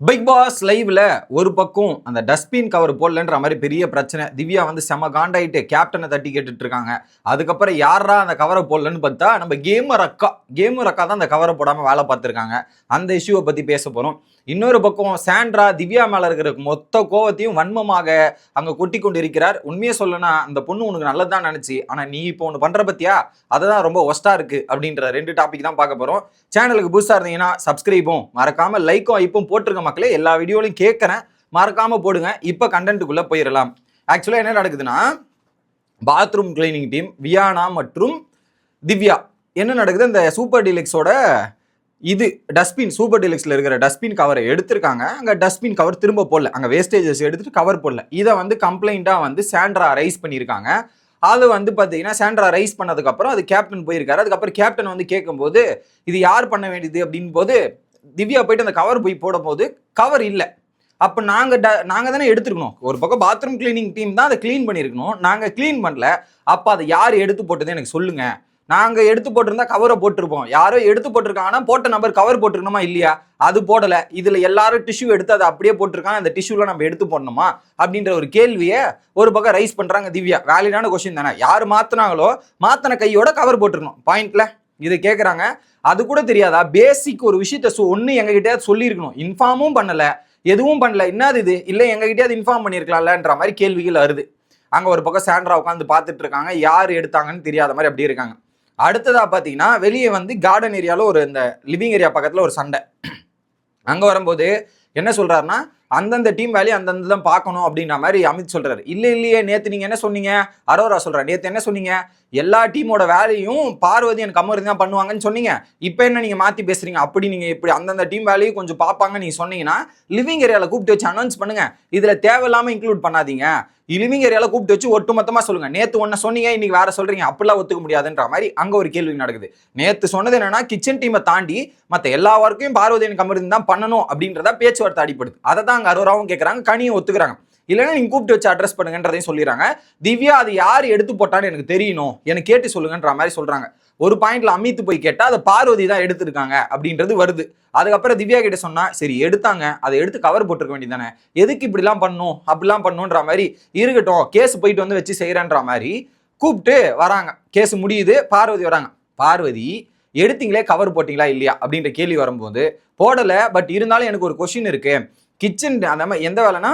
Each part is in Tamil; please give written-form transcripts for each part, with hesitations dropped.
பிக் பாஸ் லைவ்ல ஒரு பக்கம் அந்த டஸ்ட்பின் கவர் போடலன்ற மாதிரி பெரிய பிரச்சனை. திவ்யா வந்து செம காண்டாயிட்டு கேப்டனை தட்டி கேட்டுட்டு இருக்காங்க. அதுக்கப்புறம் யாரா அந்த கவரை போடலன்னு பார்த்தா நம்ம கேமர் அக்கா தான் அந்த கவரை போடாம வேலை பார்த்துருக்காங்க. அந்த இஷ்யூவை பத்தி பேச போறோம். இன்னொரு பக்கம் சாண்ட்ரா திவ்யா மேல இருக்கிற மொத்த கோவத்தையும் வன்மமாக அங்க கொட்டி கொண்டு இருக்கிறார். உண்மையை சொல்லனா அந்த பொண்ணு உனக்கு நல்லதான் நினைச்சு, ஆனா நீ இப்போ ஒன்று பண்ற பத்தியா அதுதான் ரொம்ப ஒஸ்டா இருக்கு அப்படின்ற 2 டாபிக் தான் பார்க்க போறோம். சேனலுக்கு புதுசா இருந்தீங்கன்னா சப்ஸ்கிரைபும் மறக்காம லைக்கும் ஐப்பும் போட்டுருங்க மக்களே. எல்லா வீடியோலையும் கேட்கறேன், மறக்காம போடுங்க. இப்ப கண்டென்ட்டுக்குள்ள போயிடலாம். ஆக்சுவலா என்ன நடக்குதுன்னா, பாத்ரூம் கிளீனிங் டீம் வியானா மற்றும் திவ்யா என்ன நடக்குது, இந்த சூப்பர் டீலக்ஸோட இது டஸ்ட்பின் சூப்பர் டீலக்ஸ்ல இருக்கிற டஸ்ட்பின் கவரை எடுத்திருக்காங்க. அங்க டஸ்ட்பின் கவர் திரும்ப போடல, அங்க வேஸ்டேஜஸ் எடுத்துட்டு கவர் போடல. இதை வந்து கம்ப்ளைண்டா வந்து சாண்ட்ரா ரைஸ் பண்ணியிருக்காங்க. அது வந்து பார்த்தீங்கன்னா சாண்ட்ரா ரைஸ் பண்ணதுக்கப்புறம் அது கேப்டன் போயிருக்காரு. அதுக்கப்புறம் கேப்டன் வந்து கேட்கும்போது இது யார் பண்ண வேண்டியது அப்படின் போது திவ்யா போயிட்டு அந்த கவர் போய் போடும் போது கவர் இல்லை. அப்போ நாங்கள் தானே எடுத்துருக்கணும். ஒரு பக்கம் பாத்ரூம் கிளீனிங் டீம் தான் அதை கிளீன் பண்ணியிருக்கணும், நாங்கள் கிளீன் பண்ணல. அப்போ அதை யார் எடுத்து போட்டது எனக்கு சொல்லுங்க. நாங்கள் எடுத்து போட்டிருந்தா கவரை போட்டிருப்போம். யாரோ எடுத்து போட்டிருக்காங்கன்னா போட்ட நம்பர் கவர் போட்டிருக்கணுமா இல்லையா? அது போடலை. இதில் எல்லாரும் டிஷ்யூ எடுத்து அதை அப்படியே போட்டிருக்காங்க. அந்த டிஷ்யூல நம்ம எடுத்து போடணுமா அப்படின்ற ஒரு கேள்வியை ஒரு பக்கம் ரைஸ் பண்ணுறாங்க திவ்யா. வேலிடான கொஸ்டின் தானே. யார் மாற்றினாங்களோ மாற்றின கையோட கவர் போட்டிருக்கணும் பாயிண்ட்ல. இதை கேட்குறாங்க. அது கூட தெரியாதா? பேசிக் ஒரு விஷயத்த ஒன்று எங்ககிட்டயாவது சொல்லியிருக்கணும். இன்ஃபார்மும் பண்ணலை, எதுவும் பண்ணல. என்னது இது? இல்லை எங்ககிட்டயாவது இன்ஃபார்ம் பண்ணியிருக்கலாம்லன்ற மாதிரி கேள்விகள் வருது. அங்கே ஒரு பக்கம் சாண்ட்ரா உட்காந்து பார்த்துட்டு இருக்காங்க. யார் எடுத்தாங்கன்னு தெரியாத மாதிரி அப்படியே இருக்காங்க. அடுத்ததா பார்த்தீங்கன்னா வெளியே வந்து கார்டன் ஏரியாவில் ஒரு இந்த லிவிங் ஏரியா பக்கத்தில் ஒரு சண்டை. அங்கே வரும்போது என்ன சொல்றாருன்னா, அந்தந்த டீம் வேலையை அந்தந்த தான் பார்க்கணும் அப்படின்ற மாதிரி அமித் சொல்றாரு. இல்லையே நேற்று நீங்கள் என்ன சொன்னீங்க? அரோரா சொல்கிறார், நேற்று என்ன சொன்னீங்க? எல்லா டீமோட வேலையும் பார்வதி எனக்கு அமர்ந்து தான் பண்ணுவாங்கன்னு சொன்னீங்க. இப்போ என்ன நீங்கள் மாற்றி பேசுறீங்க? அப்படி நீங்கள் இப்படி அந்தந்த டீம் வேலையும் கொஞ்சம் பார்ப்பாங்க நீங்கள் சொன்னீங்கன்னா லிவிங் ஏரியாவில் கூப்பிட்டு வச்சு அனௌன்ஸ் பண்ணுங்க. இதில் தேவையில்லாமல் இன்க்ளூட் பண்ணாதீங்க. லிவிங் ஏரியாவில் கூப்பிட்டு வச்சு ஒட்டுமொத்தமாக சொல்லுங்க. நேற்று ஒன்று சொன்னீங்க, இன்னைக்கு வேற சொல்றீங்க, அப்படிலாம் ஒத்துக்க முடியாதுன்ற மாதிரி அங்கே ஒரு கேள்வி நடக்குது. நேற்று சொன்னது என்னன்னா, கிச்சன் டீமை தாண்டி மற்ற எல்லா ஒர்க்கையும் பார்வதி எனக்கு அமர்ந்து தான் பண்ணணும் அப்படின்றத பேச்சுவார்த்தை அடிப்படுது. அதை தான் அங்கே அரோராவும் கேட்குறாங்க, கனியும் ஒத்துக்கிறாங்க. இல்லைன்னா நீங்க கூப்பிட்டு வச்சு அட்ரஸ் பண்ணுங்கன்றதையும் சொல்லிடுறாங்க. திவ்யா அது யார் எடுத்து போட்டான்னு எனக்கு தெரியணும், எனக்கு கேட்டு சொல்லுங்கன்ற மாதிரி சொல்றாங்க. ஒரு பாயிண்ட்ல அமித்து போய் கேட்டா அதை பார்வதி தான் எடுத்திருக்காங்க அப்படின்றது வருது. அதுக்கப்புறம் திவ்யா கிட்ட சொன்னா, சரி எடுத்தாங்க, அதை எடுத்து கவர் போட்டிருக்க வேண்டியதானே, எதுக்கு இப்படிலாம் பண்ணும் அப்படிலாம் பண்ணுன்ற மாதிரி இருக்கட்டும், கேஸ் போயிட்டு வந்து வச்சு செய்யறன்ற மாதிரி கூப்பிட்டு வராங்க. கேஸ் முடியுது, பார்வதி வராங்க. பார்வதி எடுத்தீங்களே கவர் போட்டீங்களா இல்லையா அப்படின்ற கேள்வி வரும்போது போடலை, பட் இருந்தாலும் எனக்கு ஒரு கொஸ்டின் இருக்கு. கிச்சன் அந்த மாதிரி எந்த வேலைன்னா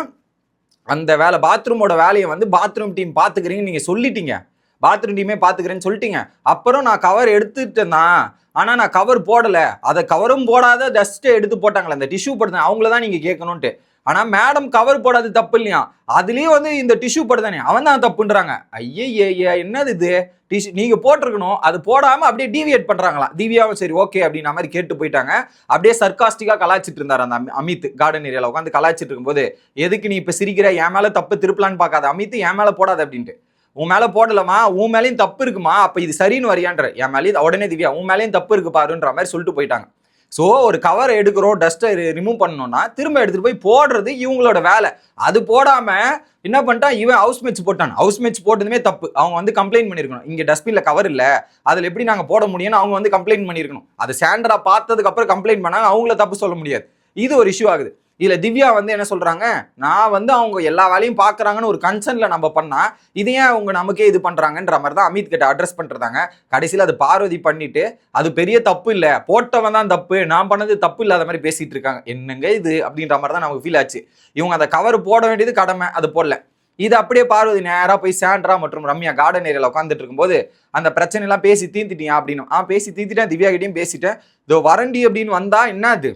அந்த வேலை பாத்ரூமோட வேலையை வந்து பாத்ரூம் டீம் பார்த்துக்கிறீங்கன்னு நீங்கள் சொல்லிட்டீங்க, பாத்ரூம் டீமே பார்த்துக்கிறேன்னு சொல்லிட்டீங்க. அப்புறம் நான் கவர் எடுத்துட்டேன் தான், ஆனால் நான் கவர் போடலை. அதை கவரும் போடாத டஸ்ட்டை எடுத்து போட்டாங்களே, அந்த டிஷ்யூ போடுறேன் அவங்கள தான் நீங்கள் கேட்கணுன்ட்டு. ஆனால் மேடம் கவர் போடாது தப்பு இல்லையா, அதுலேயும் வந்து இந்த டிஷ்யூ போடுதானே அவன் தான் தப்புன்றாங்க. ஐயா என்னது இது? டிஷ்யூ நீங்கள் போட்டிருக்கணும், அது போடாமல் அப்படியே டீவியேட் பண்ணுறாங்களாம். திவ்யாவும் சரி ஓகே அப்படின்ற மாதிரி கேட்டு போயிட்டாங்க. அப்படியே சர்காஸ்டிக்காக கலாய்ச்சிட்டு இருந்தார் அந்த அமித். கார்டன் ஏரியாவில் உட்காந்து கலாய்ச்சிட்டு இருக்கும்போது, எதுக்கு நீ இப்போ சிரிக்கிற, என் மேலே தப்பு திருப்பலான்னு பார்க்காத அமித், என் மேலே போடாது அப்படின்ட்டு. உன் மேலே போடலமா, உன் மேலேயும் தப்பு இருக்குமா, அப்போ இது சரின்னு வரியான்ற. என் மேலேயும் உடனே திவ்யா உன் மேலேயும் தப்பு இருக்கு பாருன்ற மாதிரி சொல்லிட்டு போயிட்டாங்க. ஸோ ஒரு கவர் எடுக்கிறோம், டஸ்ட்டை ரிமூவ் பண்ணணும்னா திரும்ப எடுத்துகிட்டு போய் போடுறது இவங்களோட வேலை. அது போடாமல் என்ன பண்ணிட்டான் இவன், ஹவுஸ் மேட்ச் போட்டான். ஹவுஸ் மேட்ச் போட்டதுமே தப்பு. அவங்க வந்து கம்ப்ளைண்ட் பண்ணியிருக்கணும், இங்கே டஸ்ட்பினில் கவர் இல்லை, அதில் எப்படி நாங்கள் போட முடியும்னு அவங்க வந்து கம்ப்ளைண்ட் பண்ணியிருக்கணும். அது சாண்ட்ரா பார்த்ததுக்கு அப்புறம் கம்ப்ளைண்ட் பண்ணாங்க, அவங்கள தப்பு சொல்ல முடியாது. இது ஒரு இஷ்யூ ஆகுது. இதுல திவ்யா வந்து என்ன சொல்றாங்க, நான் வந்து அவங்க எல்லா வேலையும் பாக்குறாங்கன்னு ஒரு கன்சர்ன்ல நம்ம பண்ணா இது ஏன் அவங்க நமக்கே இது பண்றாங்கன்ற மாதிரி தான் அமித் கிட்ட அட்ரஸ் பண்றதாங்க. கடைசியில் அது பார்வதி பண்ணிட்டு அது பெரிய தப்பு இல்லை, போட்டவன் தான் தப்பு, நான் பண்ணது தப்பு இல்லாத மாதிரி பேசிட்டு இருக்காங்க. என்னங்க இது அப்படின்ற மாதிரி தான் நமக்கு ஃபீல் ஆச்சு. இவங்க அந்த கவர் போட வேண்டியது கடமை, அது போடல. இது அப்படியே பார்வதி நேராக போய் சாண்ட்ரா மற்றும் ரம்யா கார்டன் ஏரியாவில் உட்காந்துட்டு இருக்கும்போது அந்த பிரச்சனை எல்லாம் பேசி தீர்த்துட்டியா அப்படின்னு. பேசி தீர்த்துட்டேன், திவ்யா கிட்டையும் பேசிட்டேன். இதோ வரண்டி அப்படின்னு வந்தா என்ன அது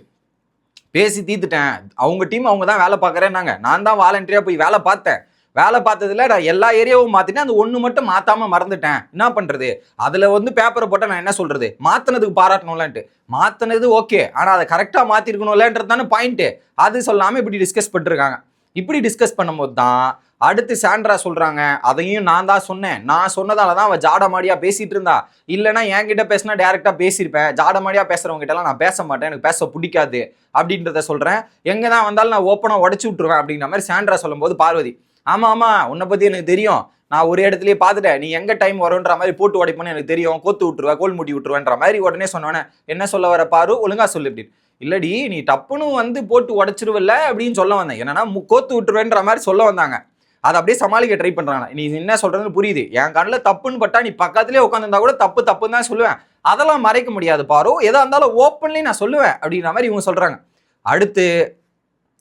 பேசி தீர்த்துட்டேன், அவங்க டீம் அவங்க தான் வேலை பார்க்குறேன்னாங்க. நான் தான் வாலண்டியராக போய் வேலை பார்த்தேன். வேலை பார்த்ததுல நான் எல்லா ஏரியாவும் மாற்றிட்டேன், அந்த ஒன்று மட்டும் மாற்றாமல் மறந்துட்டேன். என்ன பண்ணுறது? அதில் வந்து பேப்பரை போட்டால் நான் என்ன சொல்கிறது? மாற்றினதுக்கு பாராட்டணும்லன்ட்டு. மாற்றினது ஓகே, ஆனால் அதை கரெக்டாக மாற்றிருக்கணும்லன்றது தானே பாயிண்ட்டு. அது சொல்லாமல் இப்படி டிஸ்கஸ் பண்ணிருக்காங்க. இப்படி டிஸ்கஸ் பண்ணும்போது தான் அடுத்து சாண்ட்ரா சொல்றாங்க, அதையும் நான் தான் சொன்னேன், நான் சொன்னதால தான் அவள் ஜாடமாடியா பேசிட்டு இருந்தா, இல்லைன்னா என்கிட்ட பேசினா டேரெக்டா பேசியிருப்பேன், ஜாடமாடியா பேசுறவங்க கிட்டலாம் நான் பேச மாட்டேன், எனக்கு பேச பிடிக்காது அப்படின்றத சொல்றேன், எங்க தான் வந்தாலும் நான் ஓப்பனா உடச்சு விட்டுருவேன் அப்படின்ற மாதிரி சாண்ட்ரா சொல்லும்போது பார்வதி, ஆமா உன்னை பத்தி எனக்கு தெரியும், நான் ஒரு இடத்துலயே பார்த்துட்டேன், நீ எங்க டைம் வரும்ன்ற மாதிரி போட்டு உடைப்பேன்னு எனக்கு தெரியும், கோத்து விட்டுருவேன், கோல் முட்டி விட்டுருவேன்ற மாதிரி உடனே சொன்னோன்னே என்ன சொல்ல வர பாரு, ஒழுங்கா சொல்லு அப்படின்னு. இல்லடி நீ டப்புன்னு வந்து போட்டு உடச்சிருவல்ல அப்படின்னு சொல்ல வந்தேன். என்னன்னா கோத்து விட்டுருவேன்ற மாதிரி சொல்ல வந்தாங்க. அதை அப்படியே சமாளிக்க ட்ரை பண்றாங்க. நீ என்ன சொல்றதுன்னு புரியுது. என் கண்ணில் தப்புன்னு பட்டா நீ பக்கத்துலேயே உட்காந்துருந்தா கூட தப்புன்னு தான் சொல்லுவேன். அதெல்லாம் மறைக்க முடியாது பாரு, எதா இருந்தாலும் ஓப்பன்லி நான் சொல்லுவேன் அப்படின்ற மாதிரி இவங்க சொல்றாங்க. அடுத்து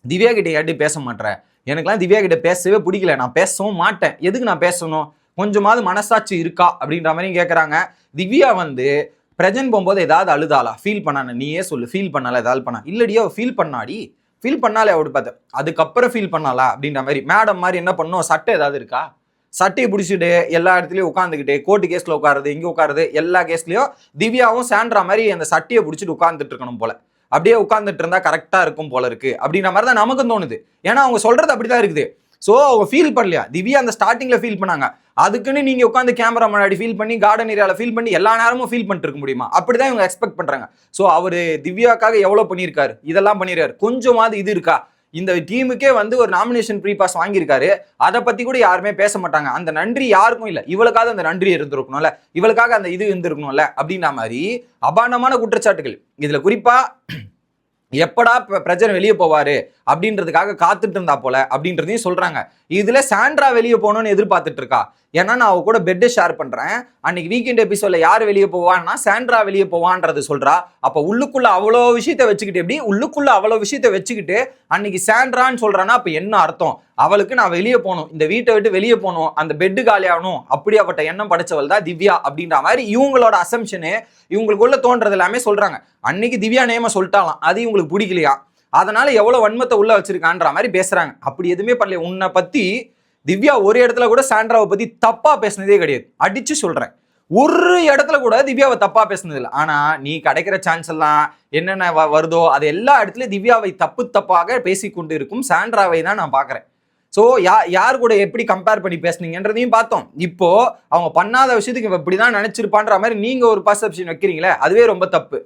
திவ்யா கிட்ட யார்ட்டி பேச மாட்டேன், எனக்குலாம் திவ்யா கிட்ட பேசவே பிடிக்கல, நான் பேசவும் மாட்டேன், எதுக்கு நான் பேசணும், கொஞ்சமாவது மனசாட்சி இருக்கா அப்படின்ற மாதிரி கேட்குறாங்க. திவ்யா வந்து பிரஜன் போகும்போது ஏதாவது அழுதாளா, ஃபீல் பண்ணானே, நீயே சொல்லு, ஃபீல் பண்ணால ஏதாவது பண்ணா, இல்லடியோ ஃபீல் பண்ணாடி, ஃபீல் பண்ணாலே அப்படி பார்த்தேன், அதுக்கப்புறம் ஃபீல் பண்ணாலா அப்படின்ற மாதிரி. மேடம் மாதிரி என்ன பண்ணும், சட்டை ஏதாவது இருக்கா, சட்டையை பிடிச்சிட்டு எல்லா இடத்துலையும் உட்காந்துக்கிட்டு கோர்ட்டு கேஸில் உட்காருது, இங்கே உட்காருது, எல்லா கேஸ்லையும் திவ்யாவும் சாண்ட்ரா மாதிரி அந்த சட்டையை பிடிச்சிட்டு உட்காந்துட்டு இருக்கணும் போல, அப்படியே உட்காந்துட்டு இருந்தா கரெக்டா இருக்கும் போல இருக்கு அப்படின்ற மாதிரி தான் நமக்கு தோணுது. ஏன்னா அவங்க சொல்றது அப்படிதான் இருக்குது. ஸோ அவங்க ஃபீல் பண்ணலையா, திவ்யா அந்த ஸ்டார்டிங்ல ஃபீல் பண்ணாங்க, அதுக்குன்னு நீங்க உட்காந்து கேமரா முன்னாடி ஃபீல் பண்ணி கார்டன் ஏரியாவில் ஃபீல் பண்ணி எல்லா நேரமும் ஃபீல் பண்ணிட்டு இருக்க முடியுமா, அப்படிதான் இவங்க எக்ஸ்பெக்ட் பண்றாங்க. ஸோ அவரு திவ்யாக்காக எவ்வளவு பண்ணியிருக்காரு, இதெல்லாம் பண்ணிருக்காரு, கொஞ்சமாவது இது இருக்கா, இந்த டீமுக்கே வந்து ஒரு நாமினேஷன் ப்ரீ பாஸ் வாங்கியிருக்காரு, அதை பத்தி கூட யாருமே பேச மாட்டாங்க. அந்த நன்றி யாருக்கும் இல்லை, இவளுக்காக அந்த நன்றி இருந்திருக்கணும்ல, இவளுக்காக அந்த இது இருந்திருக்கணும்ல அப்படின்ற மாதிரி அபாண்டமான குற்றச்சாட்டுகள். இதுல குறிப்பா எப்படா பிரஜன் வெளியே போவாரு அப்படின்றதுக்காக காத்துட்டு இருந்தா போல அப்படின்றதையும் சொல்றாங்க. இதுல சாண்ட்ரா வெளியே போகணும்னு எதிர்பார்த்துட்டு இருக்கா. ஏன்னா நான் அவ கூட பெட்டை ஷேர் பண்றேன், அன்னைக்கு வீக்கெண்ட் எபிசோட்ல யார் வெளியே போவான்னா சாண்ட்ரா வெளியே போவான்றது சொல்றா. அப்ப உள்ளுக்குள்ள அவ்வளோ விஷயத்த வச்சுக்கிட்டு, எப்படி உள்ளுக்குள்ள அவ்வளோ விஷயத்த வச்சுக்கிட்டு அன்னைக்கு சாண்ட்ரான்னு சொல்றான்னா அப்ப என்ன அர்த்தம், அவளுக்கு நான் வெளியே போகணும், இந்த வீட்டை விட்டு வெளியே போகணும், அந்த பெட்டு காலி ஆகணும், அப்படியாப்பட்ட எண்ணம் படைச்சவள் தான் திவ்யா அப்படின்ற மாதிரி இவங்களோட அசம்ஷனு, இவங்களுக்குள்ள தோன்றது எல்லாமே சொல்றாங்க. அன்னைக்கு திவ்யா நேம சொல்லிட்டாலாம், அது இவங்களுக்கு பிடிக்கலையா, அதனால எவ்வளவு வன்மத்தை உள்ள வச்சிருக்கான்ற மாதிரி பேசுறாங்க. அப்படி எதுவுமே பண்ணல. உன்னை பத்தி திவ்யா ஒரு இடத்துல கூட சாண்ட்ராவை பத்தி தப்பா பேசினதே கிடையாது, அடிச்சு சொல்றேன், ஒரு இடத்துல கூட திவ்யாவை தப்பா பேசினது இல்லை. ஆனா நீ கிடைக்கிற சான்ஸ் எல்லாம் என்னென்ன வருதோ அது எல்லா இடத்துலயும் திவ்யாவை தப்பாக பேசிக்கொண்டு இருக்கும் சாண்ட்ராவை தான் நான் பாக்குறேன். ஸோ யார் கூட எப்படி கம்பேர் பண்ணி பேசுனீங்கன்றதையும் பார்த்தோம். இப்போ அவங்க பண்ணாத விஷயத்துக்கு இப்படிதான் நினைச்சிருப்பான்ற மாதிரி நீங்க ஒரு பர்செப்ஷன் வைக்கிறீங்களே, அதுவே ரொம்ப தப்பு.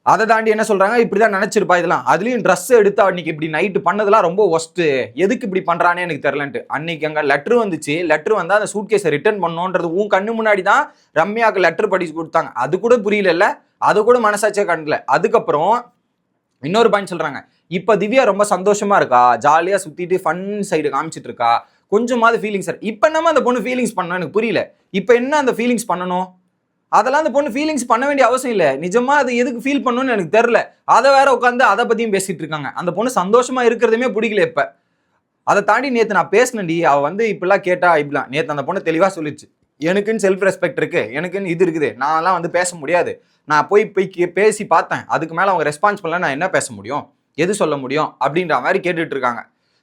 அதை தாண்டி என்ன சொல்றாங்க, இப்படிதான் நினைச்சிருப்பா இதெல்லாம், அதுலயும் ட்ரெஸ் எடுத்து அன்னைக்கு இப்படி நைட்டு பண்ணதெல்லாம் ரொம்ப ஒஸ்ட்டு, எதுக்கு இப்படி பண்றானே எனக்கு தெரியலன்ட்டு. அன்னைக்கு அங்க லெட்டர் வந்துச்சு, லெட்டர் வந்து அந்த சூட் கேஸை ரிட்டர்ன் பண்ணோன்றது உன் கண்ணு முன்னாடி தான் ரம்யாவுக்கு லெட்டர் படிச்சு கொடுத்தாங்க, அது கூட புரியல, அது கூட மனசாட்சியா கண்டல. அதுக்கப்புறம் இன்னொரு பாயிண்ட் சொல்றாங்க, இப்ப திவ்யா ரொம்ப சந்தோஷமா இருக்கா, ஜாலியா சுத்திட்டு ஃபன் சைடு காமிச்சிட்டு இருக்கா, கொஞ்சமாவது ஃபீலிங்ஸ். இப்ப என்னமா அந்த பொண்ணு ஃபீலிங்ஸ் பண்ணணும் எனக்கு புரியல. இப்ப என்ன அந்த ஃபீலிங்ஸ் பண்ணணும், அதெல்லாம் அந்த பொண்ணு ஃபீலிங்ஸ் பண்ண வேண்டிய அவசியம் இல்லை. நிஜமா அது எதுக்கு ஃபீல் பண்ணணும்னு எனக்கு தெரியல. அதை வேற உட்காந்து அதை பத்தியும் பேசிட்டு இருக்காங்க. அந்த பொண்ணு சந்தோஷமா இருக்கிறதுமே பிடிக்கல இப்ப. அதை தாண்டி நேத்து நான் பேசினேன்டி, அவ வந்து இப்படிலாம் கேட்டா இப்படிலாம், நேத்து அந்த பொண்ணு தெளிவா சொல்லிடுச்சு, எனக்குன்னு செல்ஃப் ரெஸ்பெக்ட் இருக்கு, எனக்குன்னு இது இருக்குது, நான்லாம் வந்து பேச முடியாது, நான் போய் பேசி பார்த்தேன், அதுக்கு மேல அவங்க ரெஸ்பான்ஸ் பண்ணல, நான் என்ன பேச முடியும், எது சொல்ல முடியும் அப்படின்ற மாதிரி கேட்டுட்டு இருக்காங்க.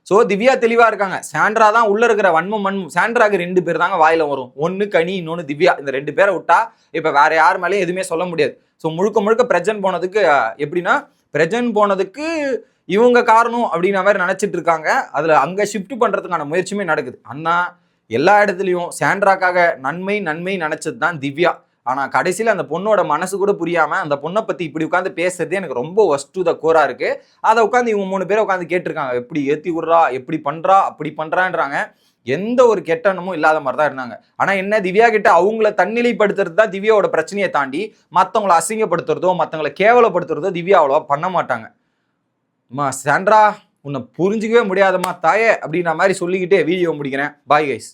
ஸோ திவ்யா தெளிவா இருக்காங்க, சாண்ட்ரா தான் உள்ள இருக்கிற வன்மம். சாண்ட்ராக்கு 2 பேர் தாங்க வாயில வரும், ஒன்னு கனி, இன்னொன்னு திவ்யா. இந்த 2 பேரை விட்டா இப்ப வேற யார் மேலேயும் எதுவுமே சொல்ல முடியாது. ஸோ முழுக்க பிரஜன் போனதுக்கு எப்படின்னா, பிரஜன் போனதுக்கு இவங்க காரணம் அப்படின்ற மாதிரி நினைச்சிட்டு இருக்காங்க. அதுல அங்க ஷிஃப்ட் பண்றதுக்கான முயற்சியுமே நடக்குது. ஆனா எல்லா இடத்துலயும் சாண்ட்ராக்காக நன்மை நினைச்சது தான் திவ்யா. ஆனா கடைசியில அந்த பொண்ணோட மனசு கூட புரியாம அந்த பொண்ணை பத்தி இப்படி உட்காந்து பேசுறதே எனக்கு ரொம்ப வஸ்து த கோரா இருக்கு. அதை உட்காந்து இவங்க 3 பேரை உட்காந்து கேட்டிருக்காங்க, எப்படி ஏத்தி விடுறா, எப்படி பண்றா, அப்படி பண்றான்றாங்க. எந்த ஒரு கெட்ட எண்ணமும் இல்லாத மாதிரி தான் இருந்தாங்க. ஆனா என்ன, திவ்யா கிட்ட அவங்கள தன்னிலைப்படுத்துறது தான் திவ்யாவோட பிரச்சனையை தாண்டி மற்றவங்களை அசிங்கப்படுத்துறதோ மற்றவங்களை கேவலப்படுத்துறதோ திவ்யா அவ்வளவா பண்ண மாட்டாங்க. சாண்ட்ரா உன்னை புரிஞ்சிக்கவே முடியாதம்மா தாயே அப்படின்ற மாதிரி சொல்லிக்கிட்டே வீடியோ முடிக்கிறேன். Bye guys.